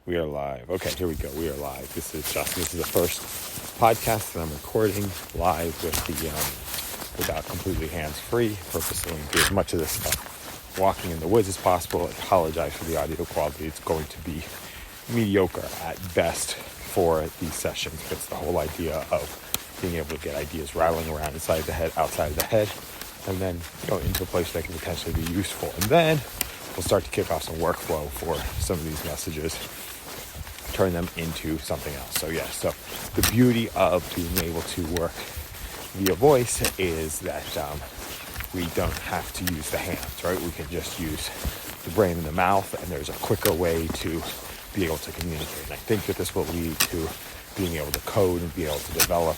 We are live. Okay, here we go. We are live. This is Justin. This is the first podcast that I'm recording live with without completely hands-free, purposely do as much of this stuff walking in the woods as possible. I apologize for the audio quality. It's going to be mediocre at best for these sessions. It's the whole idea of being able to get ideas rattling around inside the head, outside of the head, and then into a place that can potentially be useful. And then we'll start to kick off some workflow for some of these messages, turn them into something else. So the beauty of being able to work via voice is that we don't have to use the hands, right? We can just use the brain and the mouth, and there's a quicker way to be able to communicate. And I think that this will lead to being able to code and be able to develop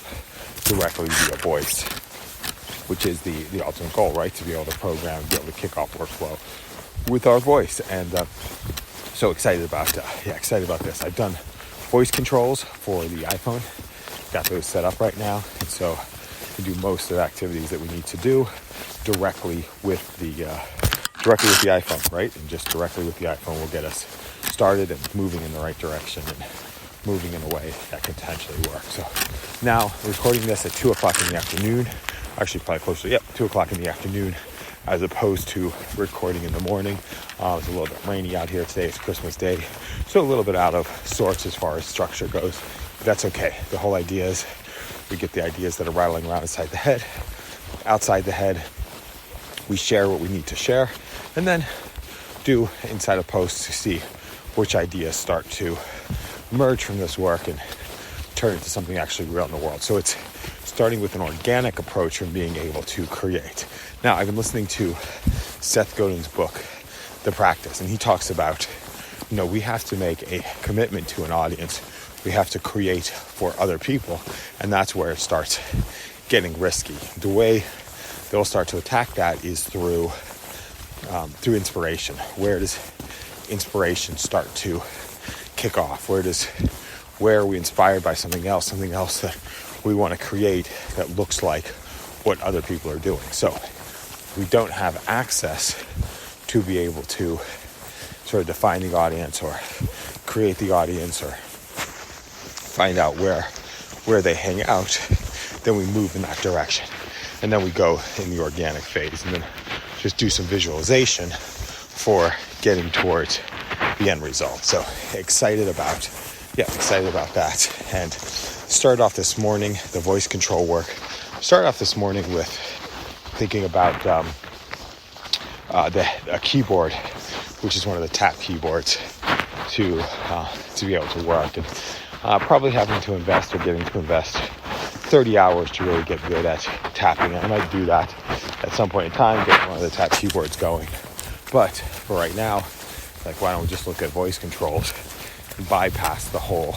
directly via voice, which is the ultimate goal, right? To be able to program, be able to kick off workflow with our voice. And so excited about this. I've done voice controls for the iPhone, got those set up right now, and so we can do most of the activities that we need to do directly with the iPhone, right? And just directly with the iPhone will get us started and moving in the right direction and moving in a way that can potentially work. So now recording this at 2 o'clock in the afternoon, actually probably closer to 2 o'clock in the afternoon, as opposed to recording in the morning. It's a little bit rainy out here today. It's Christmas Day, so a little bit out of sorts as far as structure goes. But that's okay. The whole idea is we get the ideas that are rattling around inside the head, outside the head. We share what we need to share, and then do inside a post to see which ideas start to emerge from this work and turn into something actually real in the world. So it's starting with an organic approach from being able to create. Now, I've been listening to Seth Godin's book, The Practice, and he talks about, we have to make a commitment to an audience. We have to create for other people, and that's where it starts getting risky. The way they'll start to attack that is through inspiration. Where does inspiration start to kick off? Where are we inspired by something else that we want to create that looks like what other people are doing? So we don't have access to be able to sort of define the audience or create the audience or find out where they hang out. Then we move in that direction, and then we go in the organic phase, and then just do some visualization for getting towards the end result. So excited about that. And started off this morning, the voice control work. Started off this morning with thinking about a keyboard, which is one of the tap keyboards, to be able to work. And probably having to invest 30 hours to really get good at tapping. I might do that at some point in time, get one of the tap keyboards going. But for right now, why don't we just look at voice controls and bypass the whole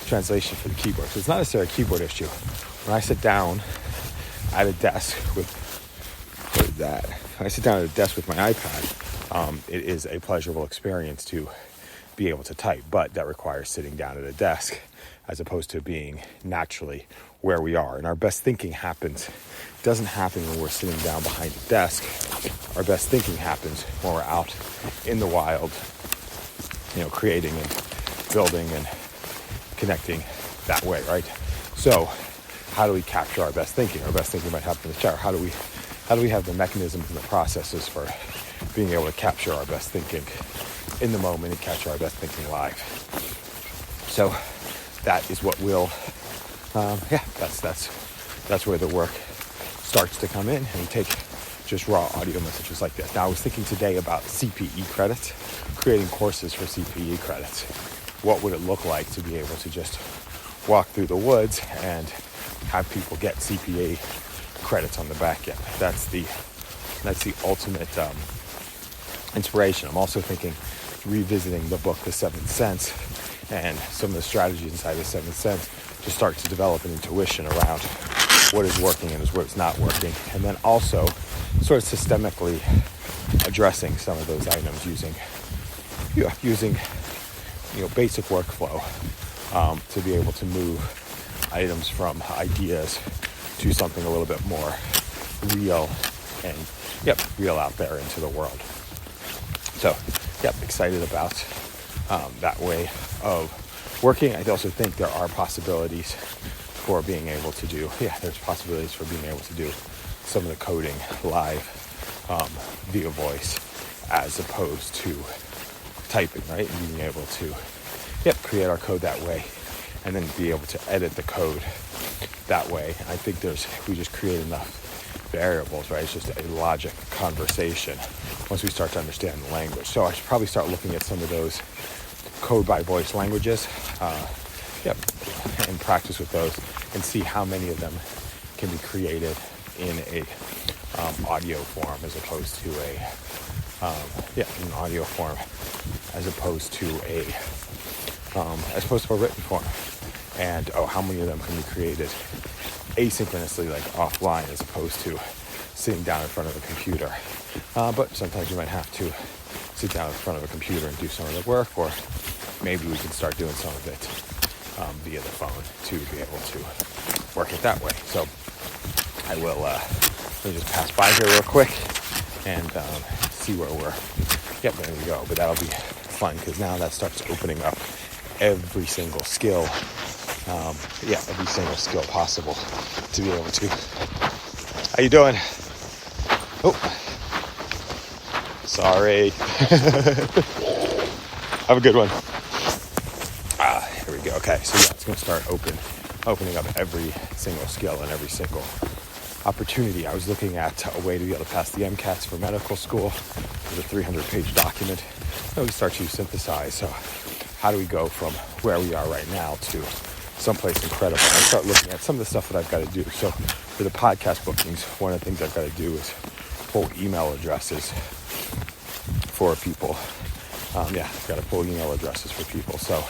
translation for the keyboard? So it's not necessarily a keyboard issue. When I sit down at a desk with my iPad, it is a pleasurable experience to be able to type, but that requires sitting down at a desk as opposed to being naturally where we are. And our best thinking doesn't happen when we're sitting down behind a desk. Our best thinking happens when we're out in the wild, creating and building and connecting that way, right? So how do we capture our best thinking? Our best thinking might happen in the shower. How do we have the mechanisms and the processes for being able to capture our best thinking in the moment and capture our best thinking live? So that is what that's where the work starts to come in, and we take just raw audio messages like this. Now, I was thinking today about CPE credits, creating courses for CPE credits. What would it look like to be able to just walk through the woods and have people get CPE credits on the back end? That's the ultimate inspiration. I'm also thinking revisiting the book, The Seventh Sense, and some of the strategies inside The Seventh Sense to start to develop an intuition around what is working and what is not working, and then also sort of systemically addressing some of those items using basic workflow to be able to move items from ideas to something a little bit more real and real out there into the world. So excited about that way of working. I also think there are possibilities for being able to do, there's possibilities for being able to do some of the coding live via voice as opposed to typing, right? And being able to, create our code that way and then be able to edit the code that way. I think we just create enough variables, right? It's just a logic conversation once we start to understand the language. So I should probably start looking at some of those code by voice languages, and practice with those and see how many of them can be created in a audio form as opposed to an audio form as opposed to a written form. And how many of them can be created asynchronously, like offline, as opposed to sitting down in front of a computer. But sometimes you might have to sit down in front of a computer and do some of the work, or maybe we can start doing some of it via the phone to be able to work it that way. So I will let me just pass by here real quick and see where we're. Yep, there we go. But that'll be fun because now that starts opening up every single skill. Every single skill possible to be able to. How you doing? Oh, sorry. Have a good one. Here we go. Okay, so it's going to start opening up every single skill and every single opportunity. I was looking at a way to be able to pass the MCATs for medical school. There's a 300-page document that we start to synthesize. So how do we go from where we are right now to someplace incredible? I start looking at some of the stuff that I've got to do. So for the podcast bookings, one of the things I've got to do is pull email addresses for people. I've got to pull email addresses for people. So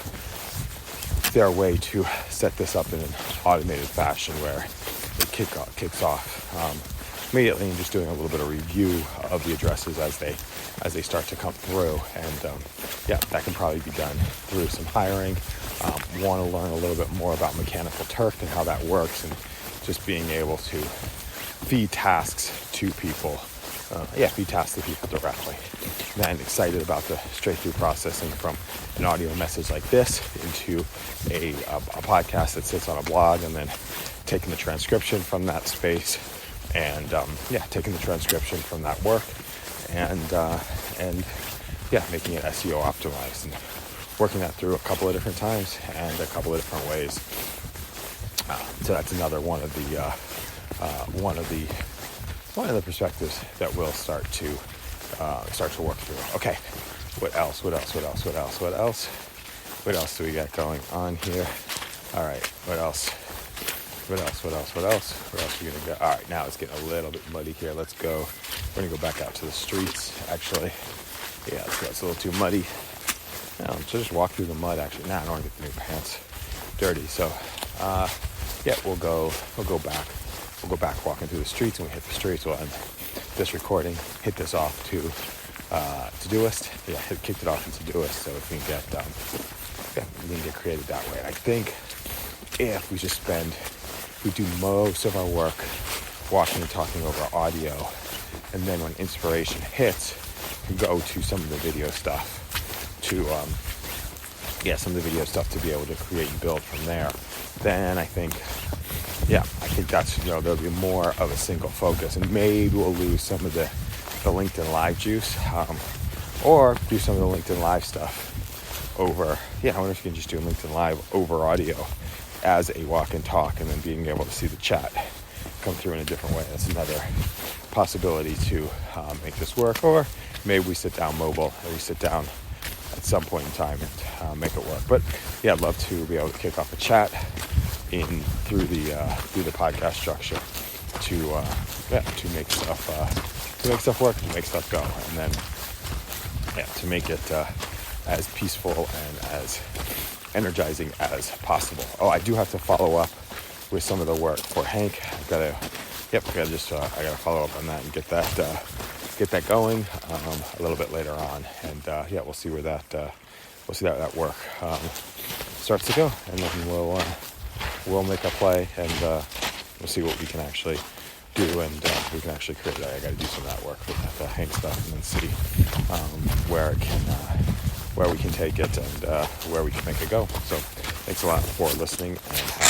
is there a way to set this up in an automated fashion where it kicks off immediately and just doing a little bit of review of the addresses as they start to come through? And that can probably be done through some hiring. Want to learn a little bit more about Mechanical Turk and how that works, and just being able to feed tasks to people. Feed tasks to people directly. Then excited about the straight-through processing from an audio message like this into a podcast that sits on a blog, and then taking the transcription from that space, and taking the transcription from that work, and making it SEO optimized, and working that through a couple of different times and a couple of different ways. So that's another one of the perspectives that we'll start to work through. Okay, what else do we got going on here? All right, what else are we gonna go? All right, now it's getting a little bit muddy here. Let's go. We're gonna go back out to the streets. Actually, it's a little too muddy. So just walk through the mud. Actually, I don't want to get the new pants dirty. So we'll go back. We'll go back walking through the streets, and we hit the streets. We'll end this recording, hit this off to Todoist. Kicked it off in Todoist, so we can get created that way. And I think if we do most of our work walking and talking over audio, and then when inspiration hits, we go to some of the video stuff to be able to create and build from there. Then I think that's, there'll be more of a single focus, and maybe we'll lose some of the LinkedIn Live juice, or do some of the LinkedIn Live stuff over. I wonder if you can just do LinkedIn Live over audio as a walk and talk, and then being able to see the chat come through in a different way. That's another possibility to make this work. Or maybe we sit down mobile, and we sit down at some point in time and make it work. But I'd love to be able to kick off a chat through the podcast structure to make stuff work, to make stuff go, and then to make it as peaceful and as energizing as possible. I do have to follow up with some of the work for Hank. I gotta follow up on that and get that going a little bit later on, and we'll see where that work starts to go, and then we'll make a play, and we'll see what we can actually do, and we can actually create that. I got to do some of that work with that Hank stuff, and then see where it where we can take it and where we can make it go. So thanks a lot for listening, and have